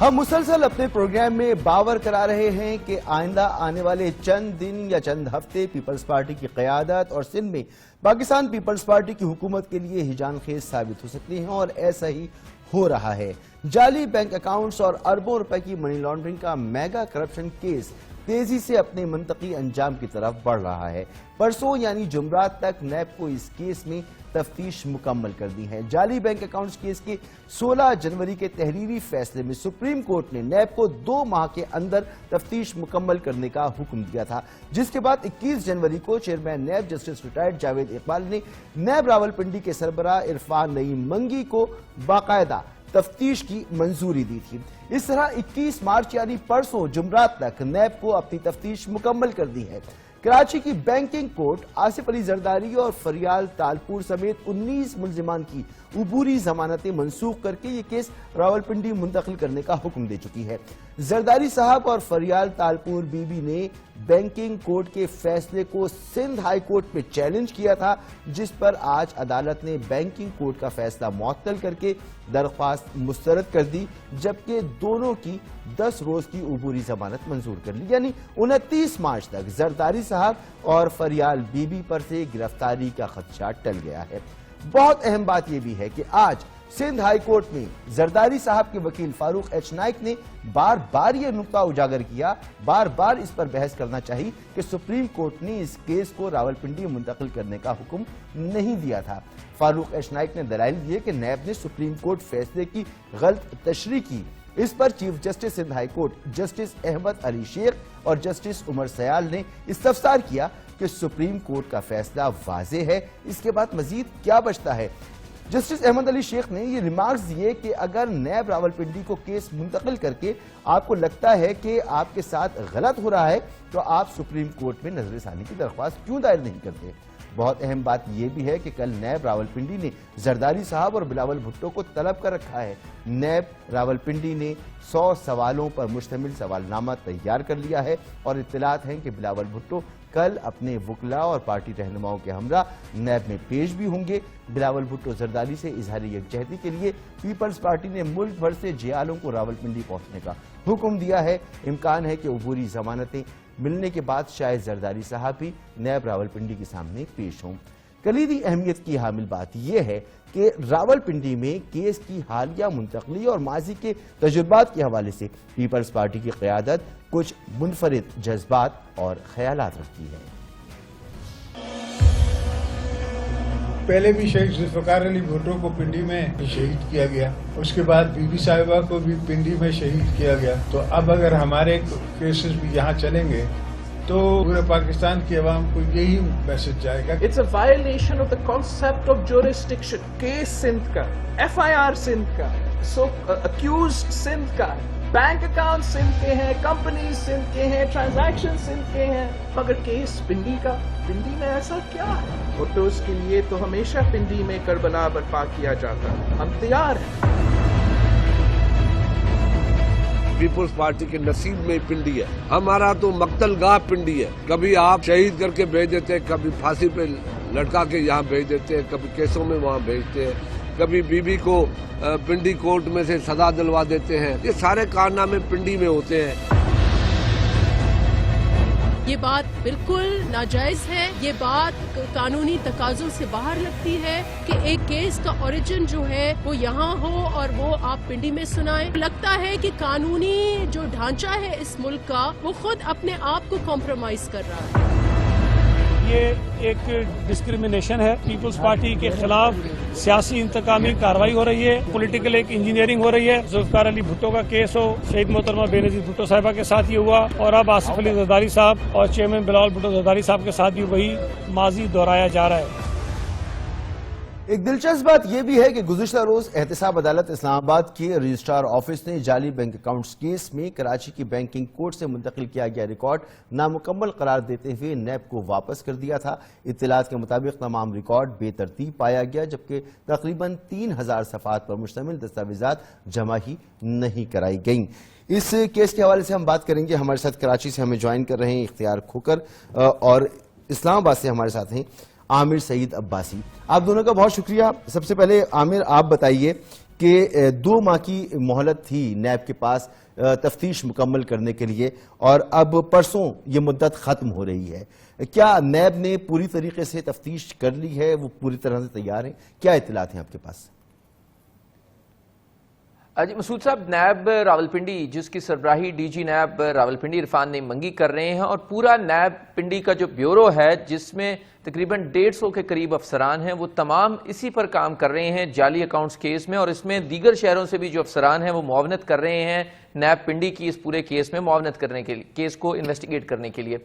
ہم مسلسل اپنے پروگرام میں باور کرا رہے ہیں کہ آئندہ آنے والے چند دن یا چند ہفتے پیپلز پارٹی کی قیادت اور سندھ میں پاکستان پیپلز پارٹی کی حکومت کے لیے ہیجان خیز ثابت ہو سکتی ہیں، اور ایسا ہی ہو رہا ہے۔ جعلی بینک اکاؤنٹس اور اربوں روپے کی منی لانڈرنگ کا میگا کرپشن کیس تیزی سے اپنے منطقی انجام کی طرف بڑھ رہا ہے۔ پرسوں یعنی جمعرات تک نیب کو اس کیس میں تفتیش مکمل کر دی ہے۔ جعلی بینک اکاؤنٹس کیس کے 16 جنوری کے تحریری فیصلے میں سپریم کورٹ نے نیب کو 2 ماہ کے اندر تفتیش مکمل کرنے کا حکم دیا تھا، جس کے بعد 21 جنوری کو chairman NAB justice retired Javed Iqbal نے نیب راولپنڈی کے سربراہ عرفان نعیم منگی کو باقاعدہ تفتیش کی منظوری دی تھی۔ اس طرح 21 مارچ یعنی پرسوں جمعرات تک نیب کو اپنی تفتیش مکمل کر دی ہے۔ کراچی کی بینکنگ کورٹ آصف علی زرداری اور فریال تالپور سمیت 19 ملزمان کی عبوری ضمانتیں منسوخ کر کے یہ کیس راولپنڈی منتقل کرنے کا حکم دے چکی ہے۔ زرداری صاحب اور فریال تالپور بی بی نے بینکنگ کورٹ کے فیصلے کو سندھ ہائی کورٹ میں چیلنج کیا تھا، جس پر آج عدالت نے بینکنگ کورٹ کا فیصلہ معطل کر کے درخواست مسترد کر دی، جبکہ دونوں کی 10 روز کی عبوری ضمانت منظور کر لی، یعنی 29 مارچ تک زرداری صاحب اور فریال بی بی پر سے گرفتاری کا خدشہ ٹل گیا ہے۔ بہت اہم بات یہ بھی ہے کہ آج سندھ ہائی کورٹ میں زرداری صاحب کے وکیل فاروق ایچ نائک نے بار بار یہ نقطہ اجاگر کیا، بار بار اس پر بحث کرنا چاہیے کہ سپریم کورٹ نے اس کیس کو راولپنڈی منتقل کرنے کا حکم نہیں دیا تھا۔ فاروق ایچ نائک نے دلائل دیے کہ نیب نے سپریم کورٹ فیصلے کی غلط تشریح کی۔ اس پر chief justice Sindh high court justice Ahmed Ali Shaikh اور جسٹس عمر سیال نے استفسار کیا کہ سپریم کورٹ کا فیصلہ واضح ہے، اس کے بعد مزید کیا بچتا ہے۔ جسٹس احمد علی شیخ نے یہ ریمارکس دیے کہ اگر نیب راولپنڈی کو کیس منتقل کر کے آپ کو لگتا ہے کہ آپ کے ساتھ غلط ہو رہا ہے تو آپ سپریم کورٹ میں نظر ثانی کی درخواست کیوں دائر نہیں کرتے۔ بہت اہم بات یہ بھی ہے کہ کل نیب راولپنڈی نے زرداری صاحب اور بلاول بھٹو کو طلب کر رکھا ہے۔ نیب راولپنڈی نے 100 سوالوں پر مشتمل سوال نامہ تیار کر لیا ہے، اور اطلاعات ہیں کہ بلاول بھٹو کل اپنے وکلاء اور پارٹی رہنماؤں کے ہمراہ نیب میں پیش بھی ہوں گے۔ بلاول بھٹو زرداری سے اظہار یکجہتی کے لیے پیپلز پارٹی نے ملک بھر سے جیالوں کو راولپنڈی پہنچنے کا حکم دیا ہے۔ امکان ہے کہ عبوری ضمانتیں ملنے کے بعد شاید زرداری صاحب بھی نیب راولپنڈی کے سامنے پیش ہوں۔ کلیدی اہمیت کی حامل بات یہ ہے کہ راولپنڈی میں کیس کی حالیہ منتقلی اور ماضی کے تجربات کے حوالے سے پیپلز پارٹی کی قیادت کچھ منفرد جذبات اور خیالات رکھتی ہے۔ پہلے بھی شیخ ذوالفقار علی بھٹو کو پنڈی میں شہید کیا گیا، اس کے بعد بی بی صاحبہ کو بھی پنڈی میں شہید کیا گیا، تو اب اگر ہمارے کیسز بھی یہاں چلیں گے تو پورے پاکستان کی عوام کو یہی میسج جائے گا۔ It's a violation of the concept of jurisdiction. Case Sindh کا، ایف آئی آر سندھ کا، accused سندھ کا، بینک اکاؤنٹ سندھ کے ہیں، کمپنیز سندھ کے ہیں، ٹرانزیکشن سندھ کے ہیں، مگر کیس پنڈی کا، پنڈی میں ایسا کیا ہے؟ بھٹوز کے لیے تو ہمیشہ پنڈی میں کربلا برپا کیا جاتا، ہم تیار ہیں۔ پیپلز پارٹی کے نصیب میں پنڈی ہے، ہمارا تو مقتل گاہ پنڈی ہے۔ کبھی آپ شہید کر کے بھیج دیتے، کبھی پھانسی پہ لٹکا کے یہاں بھیج دیتے، کبھی کیسوں میں وہاں بھیجتے ہیں، کبھی بی بی کو پنڈی کورٹ میں سے سزا دلوا دیتے ہیں۔ یہ سارے کارنامے پنڈی میں ہوتے ہیں۔ یہ بات بالکل ناجائز ہے، یہ بات قانونی تقاضوں سے باہر لگتی ہے کہ ایک کیس کا اوریجن جو ہے وہ یہاں ہو اور وہ آپ پنڈی میں سنائیں۔ لگتا ہے کہ قانونی جو ڈھانچہ ہے اس ملک کا وہ خود اپنے آپ کو کمپرومائز کر رہا ہے۔ یہ ایک ڈسکریمنیشن ہے، پیپلز پارٹی کے خلاف سیاسی انتقامی کارروائی ہو رہی ہے، پولیٹیکل ایک انجینئرنگ ہو رہی ہے۔ ذوالفقار علی بھٹو کا کیس ہو، شہید محترمہ بے نظیر بھٹو صاحبہ کے ساتھ یہ ہوا، اور اب آصف علی زرداری صاحب اور چیئرمین بلاول بھٹو زرداری صاحب کے ساتھ بھی وہی ماضی دہرایا جا رہا ہے۔ ایک دلچسپ بات یہ بھی ہے کہ گزشتہ روز احتساب عدالت اسلام آباد کے رجسٹرار آفس نے جعلی بینک اکاؤنٹس کیس میں کراچی کی بینکنگ کورٹ سے منتقل کیا گیا ریکارڈ نامکمل قرار دیتے ہوئے نیب کو واپس کر دیا تھا۔ اطلاعات کے مطابق تمام ریکارڈ بے ترتیب پایا گیا، جبکہ تقریباً 3000 صفحات پر مشتمل دستاویزات جمع ہی نہیں کرائی گئیں۔ اس کیس کے حوالے سے ہم بات کریں گے۔ ہمارے ساتھ کراچی سے ہمیں جوائن کر رہے ہیں اختیار کھوکر، اور اسلام آباد سے ہمارے ساتھ ہیں عامر سعید عباسی۔ آپ دونوں کا بہت شکریہ۔ سب سے پہلے عامر، آپ بتائیے کہ 2 ماہ کی مہلت تھی نیب کے پاس تفتیش مکمل کرنے کے لیے، اور اب پرسوں یہ مدت ختم ہو رہی ہے. کیا نیب نے پوری طریقے سے تفتیش کر لی ہے؟ وہ پوری طرح سے تیار ہیں؟ کیا اطلاعات ہیں آپ کے پاس؟ جی مسعود صاحب، نیب راولپنڈی جس کی سربراہی D G NAB Rawalpindi Irfan Naeem Mangi کر رہے ہیں، اور پورا نیب پنڈی کا جو بیورو ہے جس میں تقریباً 150 کے قریب افسران ہیں، وہ تمام اسی پر کام کر رہے ہیں جعلی اکاؤنٹس کیس میں، اور اس میں دیگر شہروں سے بھی جو افسران ہیں وہ معاونت کر رہے ہیں نیب پنڈی کی اس پورے کیس میں معاونت کرنے کے لیے، کیس کو انویسٹیگیٹ کرنے کے لیے.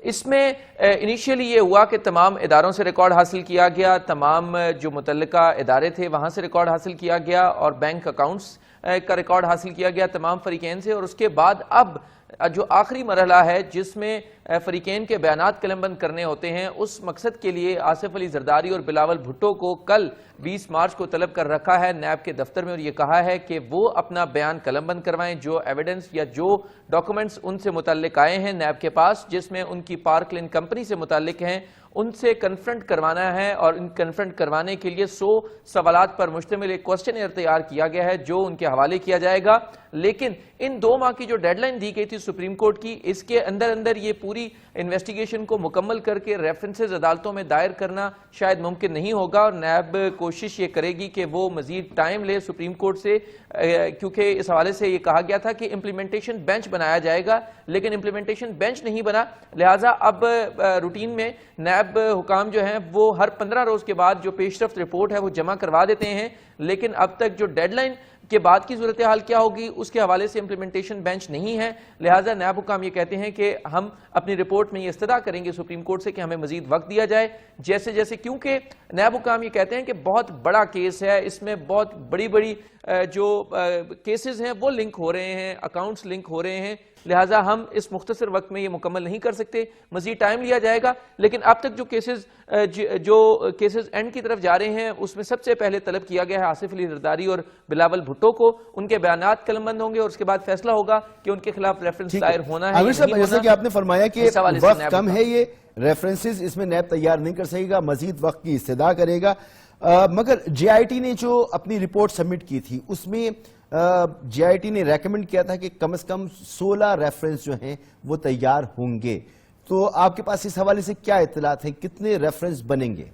اس میں انیشیلی یہ ہوا کہ تمام اداروں سے ریکارڈ حاصل کیا گیا، تمام جو متعلقہ ادارے تھے وہاں سے ریکارڈ حاصل کیا گیا، اور بینک اکاؤنٹس کا ریکارڈ حاصل کیا گیا تمام فریقین سے. اور اس کے بعد اب جو آخری مرحلہ ہے جس میں فریقین کے بیانات قلم بند کرنے ہوتے ہیں، اس مقصد کے لیے آصف علی زرداری اور بلاول بھٹو کو کل 20 مارچ کو طلب کر رکھا ہے نیب کے دفتر میں، اور یہ کہا ہے کہ وہ اپنا بیان قلم بند کروائیں. جو ایویڈنس یا جو ڈاکومنٹس ان سے متعلق آئے ہیں نیب کے پاس، جس میں ان کی پارک لین کمپنی سے متعلق ہیں، ان سے کنفرنٹ کروانا ہے، اور ان کنفرنٹ کروانے کے لیے 100 سوالات پر مشتمل ایک کوسچن تیار کیا گیا ہے جو ان کے حوالے کیا جائے گا. لیکن ان 2 ماہ کی جو ڈیڈ لائن دی گئی تھی سپریم کورٹ کی، اس کے اندر یہ پوری انویسٹیگیشن کو مکمل کر کے ریفرنسز عدالتوں میں دائر کرنا شاید ممکن نہیں ہوگا، اور نیب کوشش یہ کرے گی کہ وہ مزید ٹائم لے سپریم کورٹ سے، کیونکہ اس حوالے سے یہ کہا گیا تھا کہ امپلیمنٹیشن بینچ بنایا جائے گا، لیکن امپلیمنٹیشن بینچ نہیں بنا. لہٰذا اب روٹین میں نیب حکام جو ہیں وہ ہر 15 روز کے بعد جو پیش رفت رپورٹ ہے وہ جمع کروا دیتے ہیں، لیکن اب تک جو ڈیڈ لائن کے بعد کی صورتحال کیا ہوگی اس کے حوالے سے امپلیمنٹیشن بینچ نہیں ہے. لہٰذا نیب حکام یہ کہتے ہیں کہ ہم اپنی رپورٹ میں یہ استدعا کریں گے سپریم کورٹ سے کہ ہمیں مزید وقت دیا جائے، جیسے کیونکہ نیب حکام یہ کہتے ہیں کہ بہت بڑا کیس ہے، اس میں بہت بڑی جو کیسز ہیں وہ لنک ہو رہے ہیں، اکاؤنٹس لنک ہو رہے ہیں، لہٰذا ہم اس مختصر وقت میں یہ مکمل نہیں کر سکتے، مزید ٹائم لیا جائے گا. لیکن اب تک جو کیسز اینڈ کی طرف جا رہے ہیں اس میں سب سے پہلے طلب کیا گیا ہے آصف علی زرداری اور بلاول بھٹو کو، ان کے بیانات قلم بند ہوں گے اور اس کے بعد فیصلہ ہوگا کہ ان کے خلاف ریفرنس دائر ہونا ہے. عامر صاحب، جیسا کہ آپ نے فرمایا کہ وقت کم ہے، یہ ریفرنسز اس میں نیب تیار نہیں کر سکے گا، مزید وقت کی استدعا کرے گا، مگر جے آئی ٹی نے جو اپنی رپورٹ سبمٹ کی تھی اس میں جے آئی ٹی نے ریکمنڈ کیا تھا کہ کم از کم 16 ریفرنس جو ہیں وہ تیار ہوں گے. تو آپ کے پاس اس حوالے سے کیا اطلاعات ہیں، کتنے ریفرنس بنیں گے؟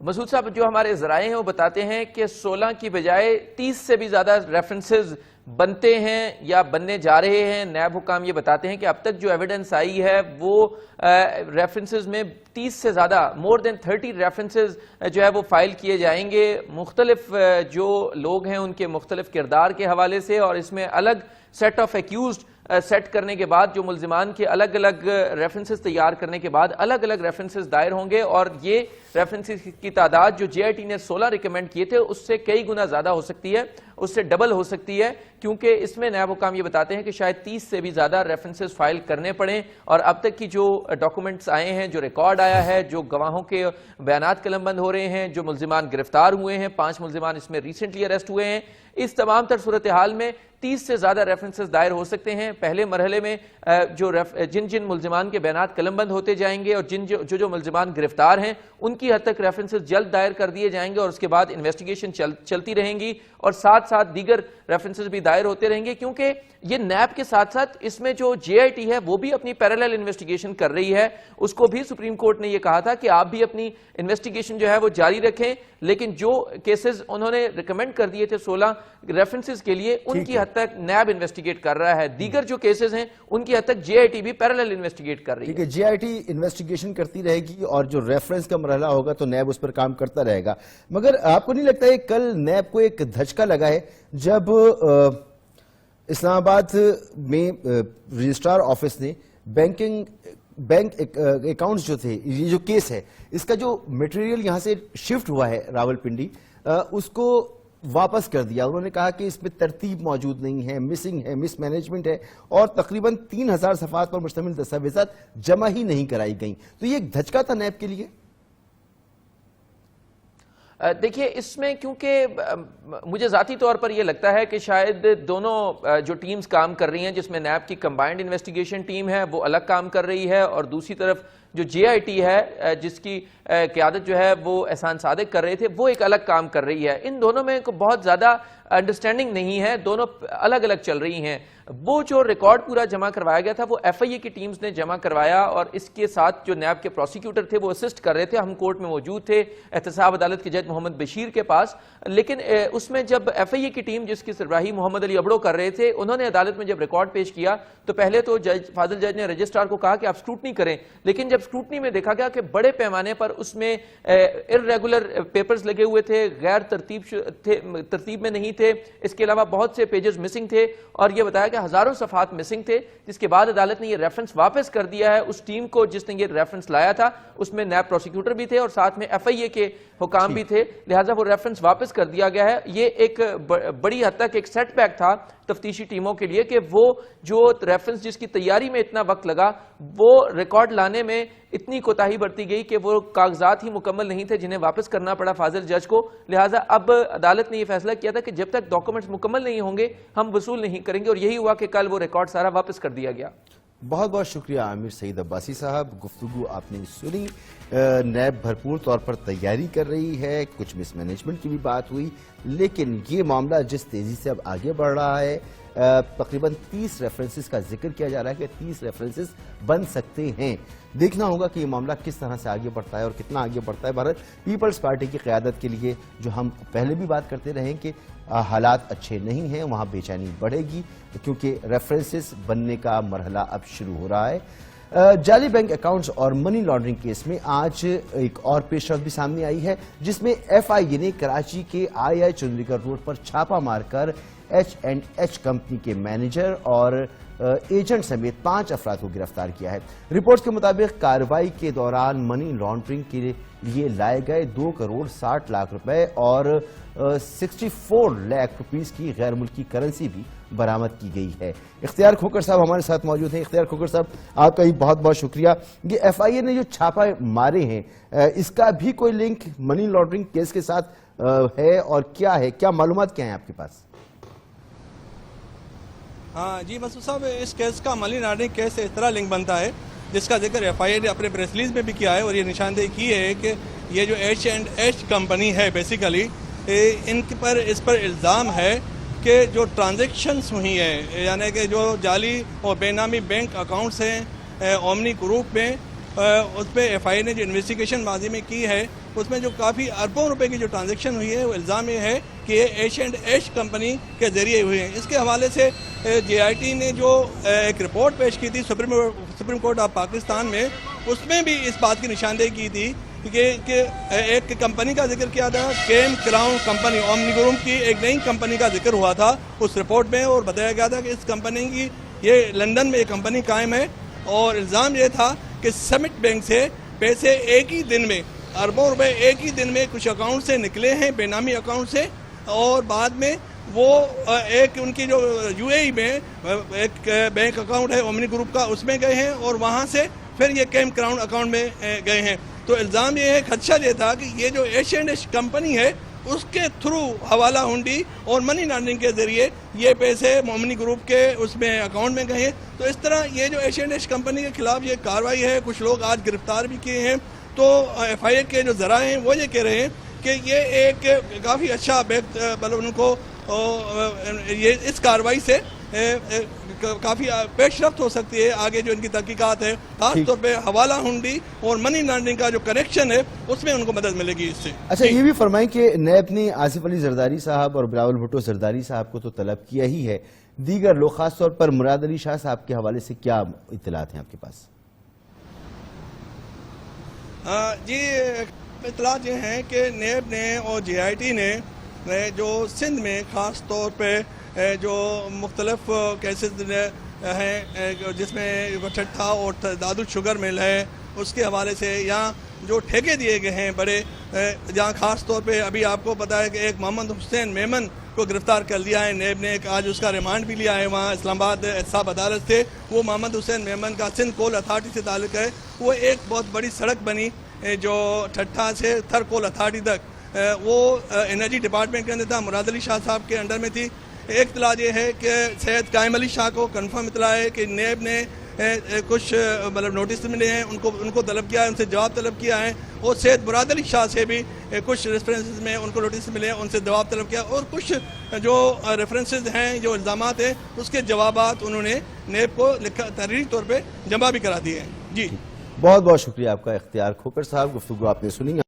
مسعود صاحب، جو ہمارے ذرائع ہیں وہ بتاتے ہیں کہ 16 کی بجائے 30 سے بھی زیادہ ریفرنسز بنتے ہیں یا بننے جا رہے ہیں. نیب حکام یہ بتاتے ہیں کہ اب تک جو ایویڈنس آئی ہے وہ ریفرنسز میں 30 سے زیادہ مور دین 30 ریفرنسز جو ہے وہ فائل کیے جائیں گے، مختلف جو لوگ ہیں ان کے مختلف کردار کے حوالے سے، اور اس میں الگ سیٹ آف ایکیوزڈ سیٹ کرنے کے بعد جو ملزمان کے الگ الگ ریفرنسز تیار کرنے کے بعد الگ الگ ریفرنسز دائر ہوں گے، اور یہ ریفرنسز کی تعداد جو جے آئی ٹی نے 16 ریکمینڈ کیے تھے اس سے کئی گنا زیادہ ہو سکتی ہے، اس سے ڈبل ہو سکتی ہے، کیونکہ اس میں نیب حکام یہ بتاتے ہیں کہ شاید 30 سے بھی زیادہ ریفرنسز فائل کرنے پڑیں. اور اب تک کی جو ڈاکومنٹس آئے ہیں، جو ریکارڈ آیا ہے، جو گواہوں کے بیانات قلم بند ہو رہے ہیں، جو ملزمان گرفتار ہوئے ہیں، 5 ملزمان اس میں ریسنٹلی اریسٹ ہوئے ہیں، اس تمام تر صورتحال میں 30 سے زیادہ ریفرنسز دائر ہو سکتے ہیں. پہلے مرحلے میں جن ملزمان کے بیانات قلم بند ہوتے جائیں گے اور جو ملزمان گرفتار ہیں ان کی حد تک ریفرنسز جلد دائر کر دیے جائیں گے، اور اس کے بعد انویسٹیگیشن چلتی رہیں گی، اور ساتھ ساتھ دیگر ریفرنسز بھی دائر ہوتے رہیں گے، کیونکہ یہ نیب کے ساتھ ساتھ اس میں جو جے آئی ٹی ہے وہ بھی اپنی پیرالل انویسٹیگیشن کر رہی ہے. اس کو بھی سپریم کورٹ نے یہ کہا تھا کہ آپ بھی اپنی انویسٹیگیشن جو ہے وہ جاری رکھیں، لیکن جو کیسز انہوں نے ریکمینڈ کر دیے تھے 16 ریفرنسز کے لیے ان کی حد تک نیب انویسٹیگیٹ کر رہا ہے، دیگر جو کیسز ہیں ان کی حد تک جے آئی ٹی بھی پیرالل انویسٹیگیٹ کر رہی ہے. جے آئی ٹی انویسٹیگیشن کرتی رہے گی اور جو ریفرنس کا مرحلہ ہوگا تو نیب اس پر کام کرتا رہے گا. مگر آپ کو نہیں لگتا ہے کل نیب کو ایک دھچکا لگا ہے جب اسلام آباد میں رجسٹرار آفس نے بینک اکاؤنٹس جو تھے، یہ جو کیس ہے اس کا جو میٹیریل یہاں سے شفٹ ہوا ہے راولپنڈی، اس کو واپس کر دیا. انہوں نے کہا کہ اس میں ترتیب موجود نہیں ہے، مسنگ ہے، مس مینجمنٹ ہے، اور تقریباً 3000 صفحات پر مشتمل دستاویزات جمع ہی نہیں کرائی گئیں. تو یہ ایک دھچکا تھا نیب کے لیے. دیکھیے اس میں کیونکہ مجھے ذاتی طور پر یہ لگتا ہے کہ شاید دونوں جو ٹیمز کام کر رہی ہیں، جس میں نیب کی کمبائنڈ انویسٹیگیشن ٹیم ہے وہ الگ کام کر رہی ہے، اور دوسری طرف جو JIT ہے جس کی قیادت جو ہے وہ احسان صادق کر رہے تھے، وہ ایک الگ کام کر رہی ہے. ان دونوں میں بہت زیادہ انڈرسٹینڈنگ نہیں ہے، دونوں الگ الگ چل رہی ہیں. وہ جو ریکارڈ پورا جمع کروایا گیا تھا وہ FIA کی ٹیمز نے جمع کروایا، اور اس کے ساتھ جو نیب کے پروسیکیوٹر تھے وہ اسسٹ کر رہے تھے. ہم کورٹ میں موجود تھے احتساب عدالت کے جج محمد بشیر کے پاس، لیکن اس میں جب FIA کی ٹیم جس کی سربراہی محمد علی ابڑو کر رہے تھے، انہوں نے عدالت میں جب ریکارڈ پیش کیا تو پہلے تو فاضل جج نے رجسٹرار کو کہا کہ آپ سکروٹنی کریں، لیکن جب سکروٹنی میں دیکھا گیا کہ بڑے پیمانے پر اس میں irregular پیپرز لگے ہوئے تھے، غیر ترتیب میں نہیں تھے، اس کے علاوہ بہت سے پیجز مسنگ تھے، اور یہ بتایا کہ ہزاروں صفحات مسنگ تھے، جس کے بعد عدالت نے یہ ریفرنس واپس کر دیا ہے. اس ٹیم کو جس نے یہ ریفرنس لایا تھا اس میں نیب پروسیکیوٹر بھی تھے اور ساتھ میں FIA کے حکام بھی تھے، لہٰذا وہ ریفرنس واپس کر دیا گیا ہے. یہ ایک بڑی حد تک ایک سیٹ بیک تھا تفتیشی ٹیموں کے لیے کہ وہ جو ریفرنس جس کی تیاری میں اتنا وقت لگا، وہ ریکارڈ لانے میں اتنی کوتاہی برتی گئی کہ وہ کاغذات ہی مکمل نہیں تھے جنہیں واپس کرنا پڑا فاضل جج کو. لہٰذا اب عدالت نے یہ فیصلہ کیا تھا کہ جب تک ڈاکومنٹس مکمل نہیں ہوں گے ہم وصول نہیں کریں گے، اور یہی ہوا کہ کل وہ ریکارڈ سارا واپس کر دیا گیا. بہت بہت شکریہ عامر سعید عباسی صاحب. گفتگو آپ نے سنی. نیب بھرپور طور پر تیاری کر رہی ہے، کچھ مس مینجمنٹ کی بھی بات ہوئی، لیکن یہ معاملہ جس تیزی سے اب آگے بڑھ رہا ہے، تقریباً 30 ریفرنسز کا ذکر کیا جا رہا ہے کہ 30 ریفرنسز بن سکتے ہیں. دیکھنا ہوگا کہ یہ معاملہ کس طرح سے آگے بڑھتا ہے اور کتنا آگے بڑھتا ہے. بھارت پیپلز پارٹی کی قیادت کے لیے جو ہم پہلے بھی بات کرتے رہے کہ حالات اچھے نہیں ہیں، وہاں بے چینی بڑھے گی کیونکہ ریفرنسز بننے کا مرحلہ اب شروع ہو رہا ہے. جعلی بینک اکاؤنٹس اور منی لانڈرنگ کیس میں آج ایک اور پیش رفت بھی سامنے آئی ہے، جس میں FIA نے کراچی کے II چندری گڑھ روڈ پر چھاپہ مار کر H&H کمپنی کے مینیجر اور ایجنٹ سمیت 5 افراد کو گرفتار کیا ہے. رپورٹس کے مطابق کارروائی کے دوران منی لانڈرنگ کے لیے لائے گئے 2 کروڑ 60 لاکھ روپے اور 64 لاکھ روپیز کی غیر ملکی کرنسی بھی برآمد کی گئی ہے. اختیار کھوکر صاحب ہمارے ساتھ موجود ہیں. اختیار کھوکر صاحب، آپ کا بہت بہت شکریہ. یہ FIA نے جو چھاپہ مارے ہیں اس کا بھی کوئی لنک منی لانڈرنگ کیس کے ساتھ ہے، اور کیا ہے، کیا معلومات کیا ہیں آپ کے پاس؟ ہاں جی مسعود صاحب، اس کیس کا منی لانڈرنگ کیس سے اس طرح لنک بنتا ہے جس کا ذکر FIA نے اپنے پریس ریلیز میں بھی کیا ہے، اور یہ نشاندہی کی ہے کہ یہ جو H&H کمپنی ہے بیسیکلی اس پر الزام ہے کہ جو ٹرانزیکشنز ہوئی ہیں، یعنی کہ جو جعلی اور بے نامی بینک اکاؤنٹس ہیں اومنی گروپ میں، اس پہ FIA نے جو انویسٹیگیشن ماضی میں کی ہے اس میں جو کافی اربوں روپے کی جو ٹرانزیکشن ہوئی ہے وہ الزام یہ ہے کہ یہ H&H کمپنی کے ذریعے ہوئے ہیں. اس کے حوالے سے JIT نے جو ایک رپورٹ پیش کی تھی سپریم کورٹ آف پاکستان میں، اس میں بھی اس بات کی نشاندہی کی تھی کہ ایک کمپنی کا ذکر کیا تھا، came crown company, omni group کی ایک نئی کمپنی کا ذکر ہوا تھا اس رپورٹ میں، اور بتایا گیا تھا کہ اس کمپنی کی یہ لندن میں یہ کمپنی قائم ہے، اور الزام یہ تھا کہ سمٹ بینک سے پیسے ایک ہی دن میں اربوں روپے ایک ہی دن میں کچھ اکاؤنٹ سے نکلے ہیں، بے نامی اکاؤنٹ سے، اور بعد میں وہ ایک ان کی جو UAE میں ایک بینک اکاؤنٹ ہے اومنی گروپ کا، اس میں گئے ہیں، اور وہاں سے پھر یہ کیم کراؤن اکاؤنٹ میں گئے ہیں. تو الزام یہ ہے، خدشہ یہ تھا کہ یہ جو H&H کمپنی ہے اس کے تھرو حوالہ ہنڈی اور منی لانڈرنگ کے ذریعے یہ پیسے اومنی گروپ کے اس میں اکاؤنٹ میں گئے ہیں. تو اس طرح یہ جو H&H کمپنی کے خلاف یہ کارروائی ہے، کچھ لوگ آج گرفتار بھی کیے ہیں. تو FIA کے جو ذرائع ہیں وہ یہ کہہ رہے ہیں کہ یہ ایک کافی اچھا مطلب ان کو یہ اس کارروائی سے کافی پیش رفت ہو سکتی ہے آگے جو ان کی تحقیقات ہے، خاص طور پہ حوالہ ہنڈی اور منی لانڈرنگ کا جو کنیکشن ہے اس میں ان کو مدد ملے گی اس سے. اچھا، یہ بھی فرمائیں کہ نیب نے آصف علی زرداری صاحب اور بلاول بھٹو زرداری صاحب کو تو طلب کیا ہی ہے، دیگر لوگ خاص طور پر مراد علی شاہ صاحب کے حوالے سے کیا اطلاعات ہیں آپ کے پاس؟ جی اطلاعات یہ ہیں کہ نیب نے اور JIT نے جو سندھ میں خاص طور پہ جو مختلف کیسز ہیں جس میں ٹھٹھا اور دادو شوگر مل ہے اس کے حوالے سے، یہاں جو ٹھیکے دیے گئے ہیں بڑے، جہاں خاص طور پہ ابھی آپ کو پتا ہے کہ ایک محمد حسین میمن کو گرفتار کر لیا ہے نیب نے، آج اس کا ریمانڈ بھی لیا ہے وہاں اسلام آباد احتساب عدالت سے. وہ محمد حسین میمن کا سندھ کول اتھارٹی سے تعلق ہے. وہ ایک بہت بڑی سڑک بنی جو ٹھٹھا سے تھر کول اتھارٹی تک، وہ انرجی ڈپارٹمنٹ کے اندر تھا، مراد علی شاہ صاحب کے انڈر میں تھی. ایک اطلاع یہ ہے کہ سید قائم علی شاہ کو کنفرم اطلاع ہے کہ نیب نے کچھ مطلب نوٹس ملے ہیں، ان کو طلب کیا ہے، ان سے جواب طلب کیا ہے، اور سید مراد علی شاہ سے بھی کچھ ریفرنسز میں ان کو نوٹس ملے ہیں، ان سے جواب طلب کیا، اور کچھ جو ریفرنسز ہیں، جو الزامات ہیں، اس کے جوابات انہوں نے نیب کو تحریری طور پہ جمع بھی کرا دیے ہیں. جی بہت بہت شکریہ آپ کا اختیار کھوکر صاحب، گفتگو آپ نے سنی.